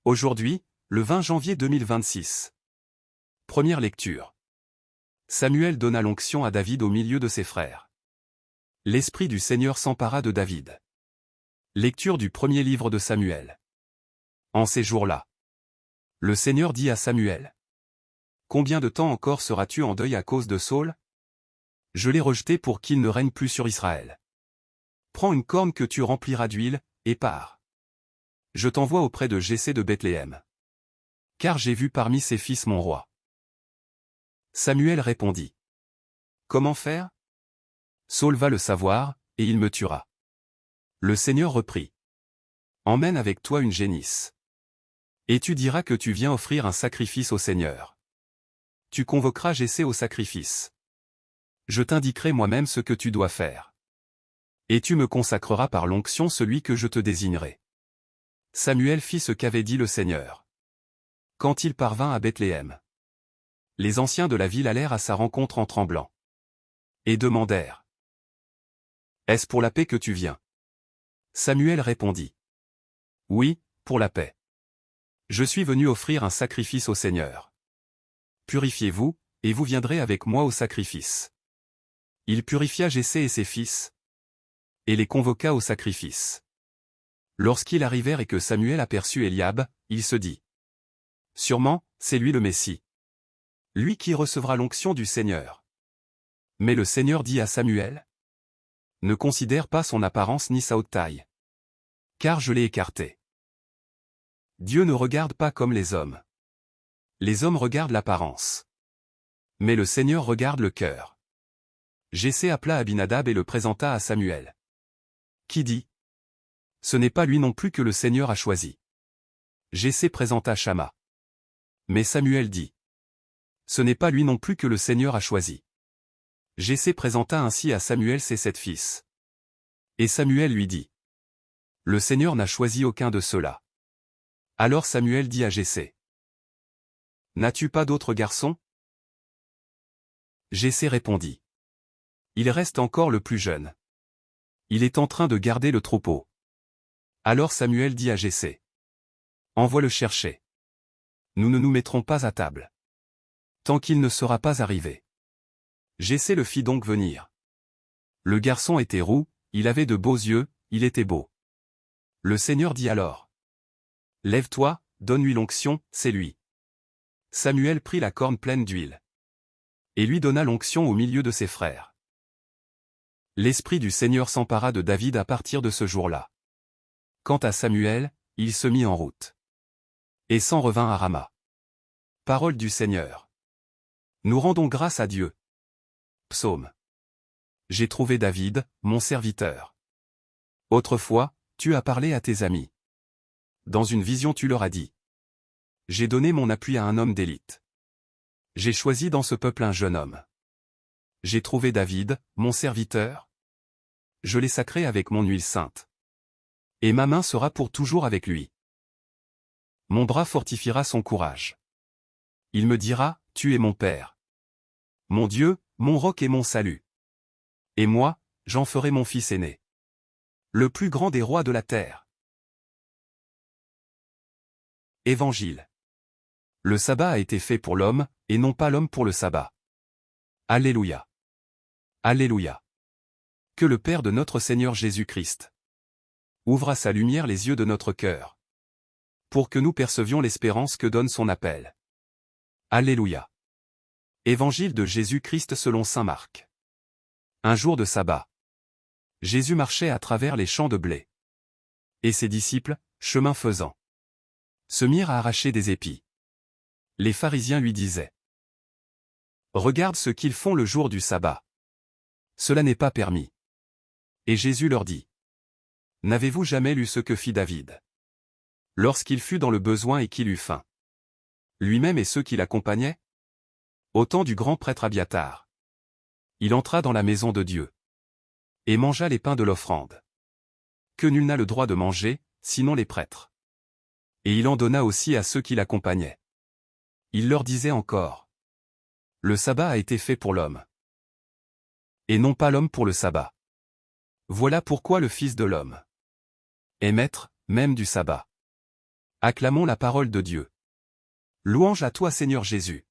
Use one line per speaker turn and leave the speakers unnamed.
Aujourd'hui, le 20 janvier 2026. Première lecture. Samuel donna l'onction à David au milieu de ses frères. L'Esprit du Seigneur s'empara de David. Lecture du premier livre de Samuel. En ces jours-là, le Seigneur dit à Samuel: Combien de temps encore seras-tu en deuil à cause de Saul? Je l'ai rejeté pour qu'il ne règne plus sur Israël. Prends une corne que tu rempliras d'huile, et pars. Je t'envoie auprès de Jessé de Bethléem. Car j'ai vu parmi ses fils mon roi. Samuel répondit: Comment faire? Saul va le savoir, et il me tuera. Le Seigneur reprit: Emmène avec toi une génisse. Et tu diras que tu viens offrir un sacrifice au Seigneur. Tu convoqueras Jessé au sacrifice. Je t'indiquerai moi-même ce que tu dois faire. Et tu me consacreras par l'onction celui que je te désignerai. Samuel fit ce qu'avait dit le Seigneur. Quand il parvint à Bethléem, les anciens de la ville allèrent à sa rencontre en tremblant. Et demandèrent: Est-ce pour la paix que tu viens? Samuel répondit: Oui, pour la paix. Je suis venu offrir un sacrifice au Seigneur. Purifiez-vous, et vous viendrez avec moi au sacrifice. Il purifia Jessé et ses fils, et les convoqua au sacrifice. Lorsqu'ils arrivèrent et que Samuel aperçut Eliab, il se dit: Sûrement, c'est lui le Messie. Lui qui recevra l'onction du Seigneur. Mais le Seigneur dit à Samuel: Ne considère pas son apparence ni sa haute taille. Car je l'ai écarté. Dieu ne regarde pas comme les hommes. Les hommes regardent l'apparence. Mais le Seigneur regarde le cœur. Jessé appela Abinadab et le présenta à Samuel. Qui dit: Ce n'est pas lui non plus que le Seigneur a choisi. Jessé présenta Shamma. Mais Samuel dit: Ce n'est pas lui non plus que le Seigneur a choisi. Jessé présenta ainsi à Samuel ses 7 fils. Et Samuel lui dit: Le Seigneur n'a choisi aucun de ceux-là. Alors Samuel dit à Jessé: N'as-tu pas d'autres garçons? Jessé répondit: Il reste encore le plus jeune. Il est en train de garder le troupeau. Alors Samuel dit à Jessé: Envoie le chercher. Nous ne nous mettrons pas à table tant qu'il ne sera pas arrivé. Jessé le fit donc venir. Le garçon était roux, il avait de beaux yeux, il était beau. Le Seigneur dit alors: Lève-toi, donne-lui l'onction, c'est lui. Samuel prit la corne pleine d'huile et lui donna l'onction au milieu de ses frères. L'Esprit du Seigneur s'empara de David à partir de ce jour-là. Quant à Samuel, il se mit en route et s'en revint à Rama. Parole du Seigneur. Nous rendons grâce à Dieu. Psaume. J'ai trouvé David, mon serviteur. Autrefois, tu as parlé à tes amis. Dans une vision tu leur as dit: J'ai donné mon appui à un homme d'élite. J'ai choisi dans ce peuple un jeune homme. J'ai trouvé David, mon serviteur. Je l'ai sacré avec mon huile sainte. Et ma main sera pour toujours avec lui. Mon bras fortifiera son courage. Il me dira: Tu es mon Père. Mon Dieu, mon roc et mon salut. Et moi, j'en ferai mon fils aîné. Le plus grand des rois de la terre. Évangile. Le sabbat a été fait pour l'homme, et non pas l'homme pour le sabbat. Alléluia. Alléluia. Que le Père de notre Seigneur Jésus-Christ ouvre à sa lumière les yeux de notre cœur, pour que nous percevions l'espérance que donne son appel. Alléluia. Évangile de Jésus-Christ selon saint Marc. Un jour de sabbat. Jésus marchait à travers les champs de blé. Et ses disciples, chemin faisant, se mirent à arracher des épis. Les pharisiens lui disaient: Regarde ce qu'ils font le jour du sabbat. Cela n'est pas permis. Et Jésus leur dit: N'avez-vous jamais lu ce que fit David lorsqu'il fut dans le besoin et qu'il eut faim, lui-même et ceux qui l'accompagnaient? Au temps du grand prêtre Abiatar, il entra dans la maison de Dieu et mangea les pains de l'offrande, que nul n'a le droit de manger, sinon les prêtres. Et il en donna aussi à ceux qui l'accompagnaient. Il leur disait encore: Le sabbat a été fait pour l'homme, et non pas l'homme pour le sabbat. Voilà pourquoi le Fils de l'homme est maître, même du sabbat. Acclamons la parole de Dieu. Louange à toi Seigneur Jésus.